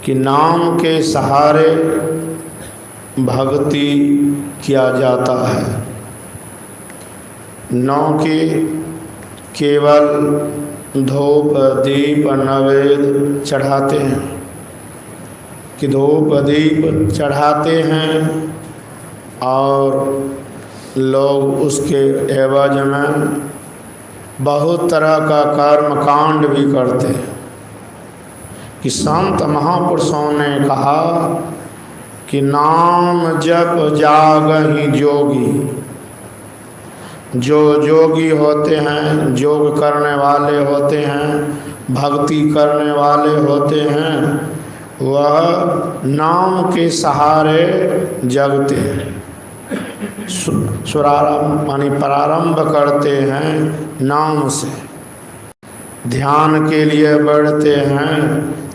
कि नाम के सहारे भक्ति किया जाता है। नाम के केवल धूप दीप नैवेद्य चढ़ाते हैं कि धूप दीप चढ़ाते हैं और लोग उसके एवज में बहुत तरह का कर्म कांड भी करते हैं। कि संत महापुरुषों ने कहा कि नाम जप जागहि जोगी। जो जोगी होते हैं, योग करने वाले होते हैं, भक्ति करने वाले होते हैं, वह नाम के सहारे जगते हैं, सुरारंभ मानी प्रारंभ करते हैं नाम से। ध्यान के लिए बैठते हैं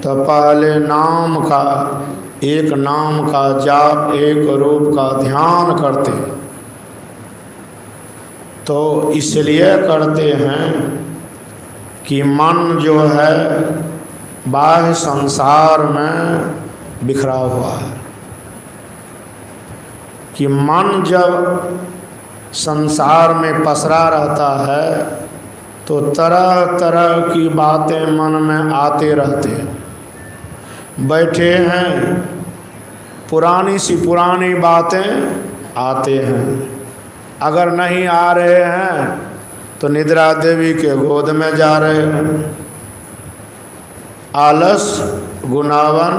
तो पहले नाम का, एक नाम का जाप, एक रूप का ध्यान करते हैं। तो इसलिए करते हैं कि मन जो है बाह्य संसार में बिखरा हुआ है। कि मन जब संसार में पसरा रहता है तो तरह तरह की बातें मन में आते रहते हैं। बैठे हैं, पुरानी सी पुरानी बातें आते हैं। अगर नहीं आ रहे हैं तो निद्रा देवी के गोद में जा रहे हैं। आलस गुनावन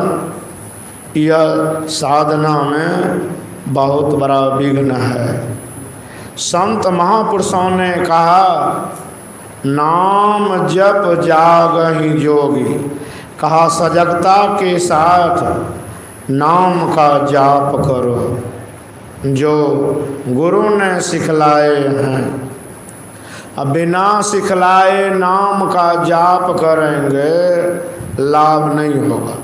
यह साधना में बहुत बड़ा विघ्न है। संत महापुरुषों ने कहा नाम जप जागहि जोगी। कहा सजगता के साथ नाम का जाप करो जो गुरु ने सिखलाए हैं। अब बिना सिखलाए नाम का जाप करेंगे लाभ नहीं होगा।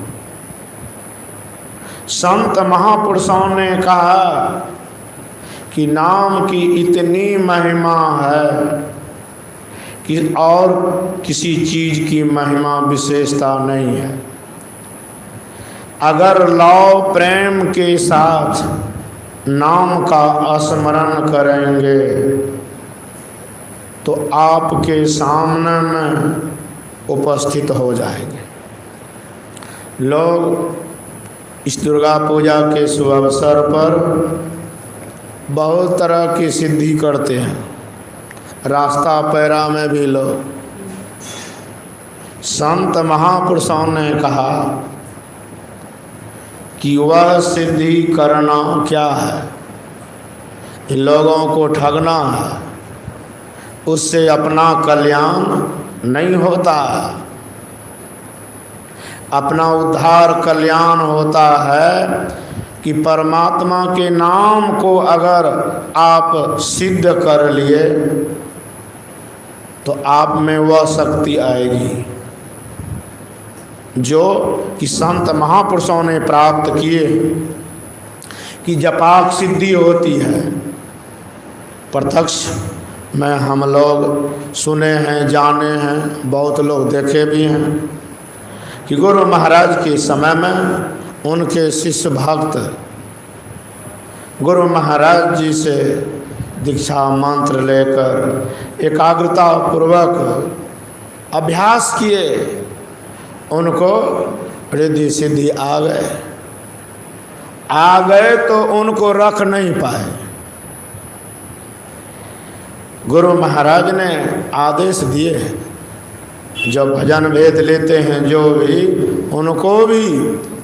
संत महापुरुषों ने कहा कि नाम की इतनी महिमा है कि और किसी चीज़ की महिमा विशेषता नहीं है। अगर लौ प्रेम के साथ नाम का स्मरण करेंगे तो आपके सामने में उपस्थित हो जाएंगे। लोग इस दुर्गा पूजा के शुभ अवसर पर बहुत तरह की सिद्धि करते हैं। रास्ता पैरा में भी लोग। संत महापुरुषों ने कहा कि वह सिद्धि करना क्या है, इन लोगों को ठगना है, उससे अपना कल्याण नहीं होता है। अपना उद्धार कल्याण होता है कि परमात्मा के नाम को अगर आप सिद्ध कर लिए तो आप में वह शक्ति आएगी जो कि संत महापुरुषों ने प्राप्त किए। कि जपाक सिद्धि होती है। प्रत्यक्ष में हम लोग सुने हैं, जाने हैं, बहुत लोग देखे भी हैं कि गुरु महाराज के समय में उनके शिष्य भक्त गुरु महाराज जी से दीक्षा मंत्र लेकर एकाग्रता पूर्वक अभ्यास किए, उनको रिद्धि सिद्धि आ गए तो उनको रख नहीं पाए। गुरु महाराज ने आदेश दिए, जब भजन भेद लेते हैं जो भी, उनको भी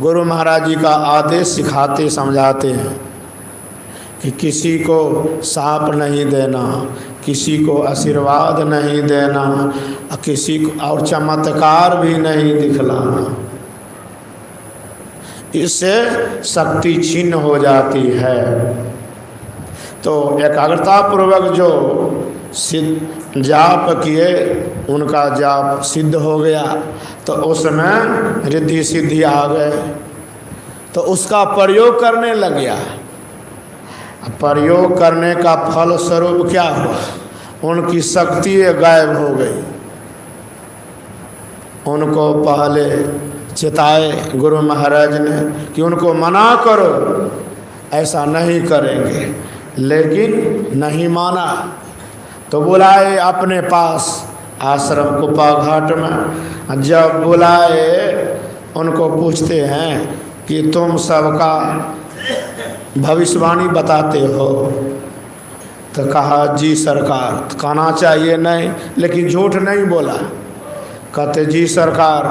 गुरु महाराज जी का आदेश सिखाते समझाते हैं कि किसी को साप नहीं देना, किसी को आशीर्वाद नहीं देना, किसी को और चमत्कार भी नहीं दिखलाना। इससे शक्ति छीन हो जाती है। तो एकाग्रता पूर्वक जो सिद्ध जाप किए उनका जाप सिद्ध हो गया तो उसमें रिद्धि सिद्धि आ गए तो उसका प्रयोग करने लग गया। प्रयोग करने का फल स्वरूप क्या हुआ, उनकी शक्ति गायब हो गई। उनको पहले चिताए गुरु महाराज ने कि उनको मना करो, ऐसा नहीं करेंगे, लेकिन नहीं माना। तो बुलाए अपने पास आश्रम कुप्पा घाट में। जब बुलाए उनको पूछते हैं कि तुम सबका भविष्यवाणी बताते हो? तो कहा जी सरकार। तो कहना चाहिए नहीं, लेकिन झूठ नहीं बोला। कहते जी सरकार,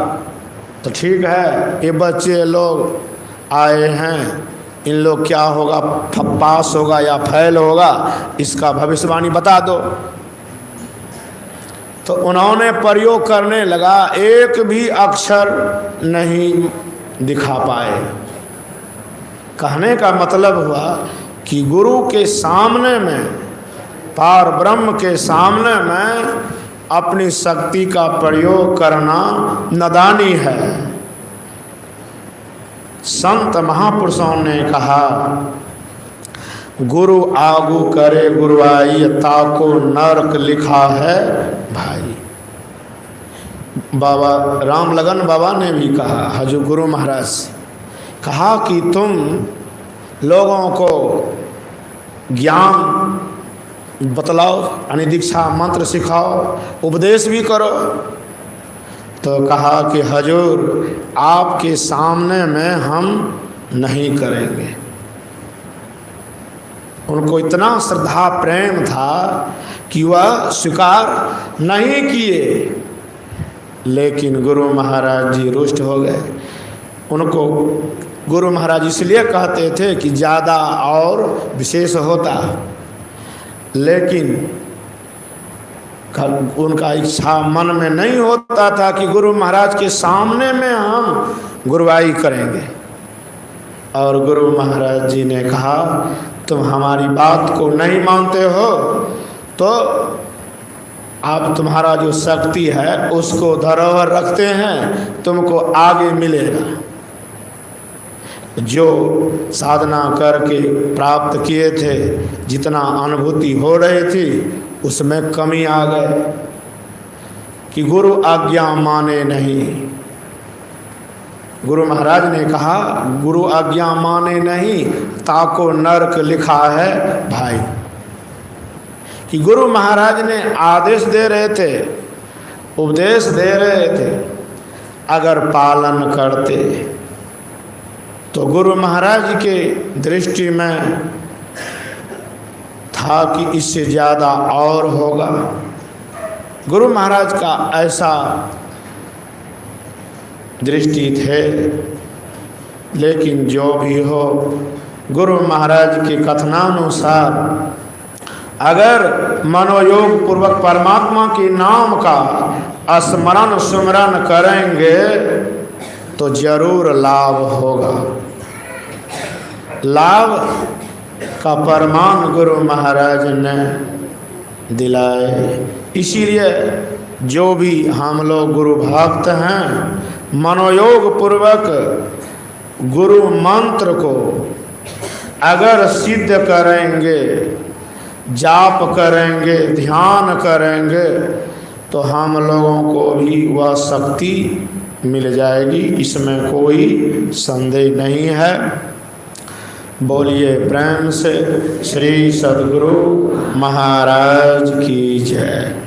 तो ठीक है, ये बच्चे लोग आए हैं, इन लोग क्या होगा, पास होगा या फेल होगा, इसका भविष्यवाणी बता दो। तो उन्होंने प्रयोग करने लगा, एक भी अक्षर नहीं दिखा पाए। कहने का मतलब हुआ कि गुरु के सामने में, पार ब्रह्म के सामने में अपनी शक्ति का प्रयोग करना नादानी है। संत महापुरुषों ने कहा, गुरु आगू करे गुरुआई, ताको नरक लिखा है भाई। बाबा राम लगन बाबा ने भी कहा, हजूर गुरु महाराज से कहा कि तुम लोगों को ज्ञान बतलाओ, यानी दीक्षा मंत्र सिखाओ, उपदेश भी करो। तो कहा कि हजूर आपके सामने में हम नहीं करेंगे। उनको इतना श्रद्धा प्रेम था कि वह स्वीकार नहीं किए, लेकिन गुरु महाराज जी रुष्ट हो गए। उनको गुरु महाराज इसलिए कहते थे कि ज़्यादा और विशेष होता, लेकिन उनका इच्छा मन में नहीं होता था कि गुरु महाराज के सामने में हम गुरुवाई करेंगे। और गुरु महाराज जी ने कहा, तुम हमारी बात को नहीं मानते हो तो आप तुम्हारा जो शक्ति है उसको धरोहर रखते हैं, तुमको आगे मिलेगा। जो साधना करके प्राप्त किए थे, जितना अनुभूति हो रही थी, उसमें कमी आ गए कि गुरु आज्ञा माने नहीं। गुरु महाराज ने कहा, गुरु आज्ञा माने नहीं, ताको नरक लिखा है भाई। कि गुरु महाराज ने आदेश दे रहे थे, उपदेश दे रहे थे, अगर पालन करते तो गुरु महाराज के दृष्टि में था कि इससे ज़्यादा और होगा। गुरु महाराज का ऐसा दृष्टि थे। लेकिन जो भी हो, गुरु महाराज के कथनानुसार अगर मनोयोग पूर्वक परमात्मा के नाम का स्मरण सुमरण करेंगे तो जरूर लाभ होगा। लाभ का प्रमाण गुरु महाराज ने दिलाए। इसीलिए जो भी हम लोग गुरु भक्त हैं, मनोयोग पूर्वक गुरु मंत्र को अगर सिद्ध करेंगे, जाप करेंगे, ध्यान करेंगे, तो हम लोगों को भी वह शक्ति मिल जाएगी, इसमें कोई संदेह नहीं है। बोलिए प्रेम से श्री सद्गुरु महाराज की जय।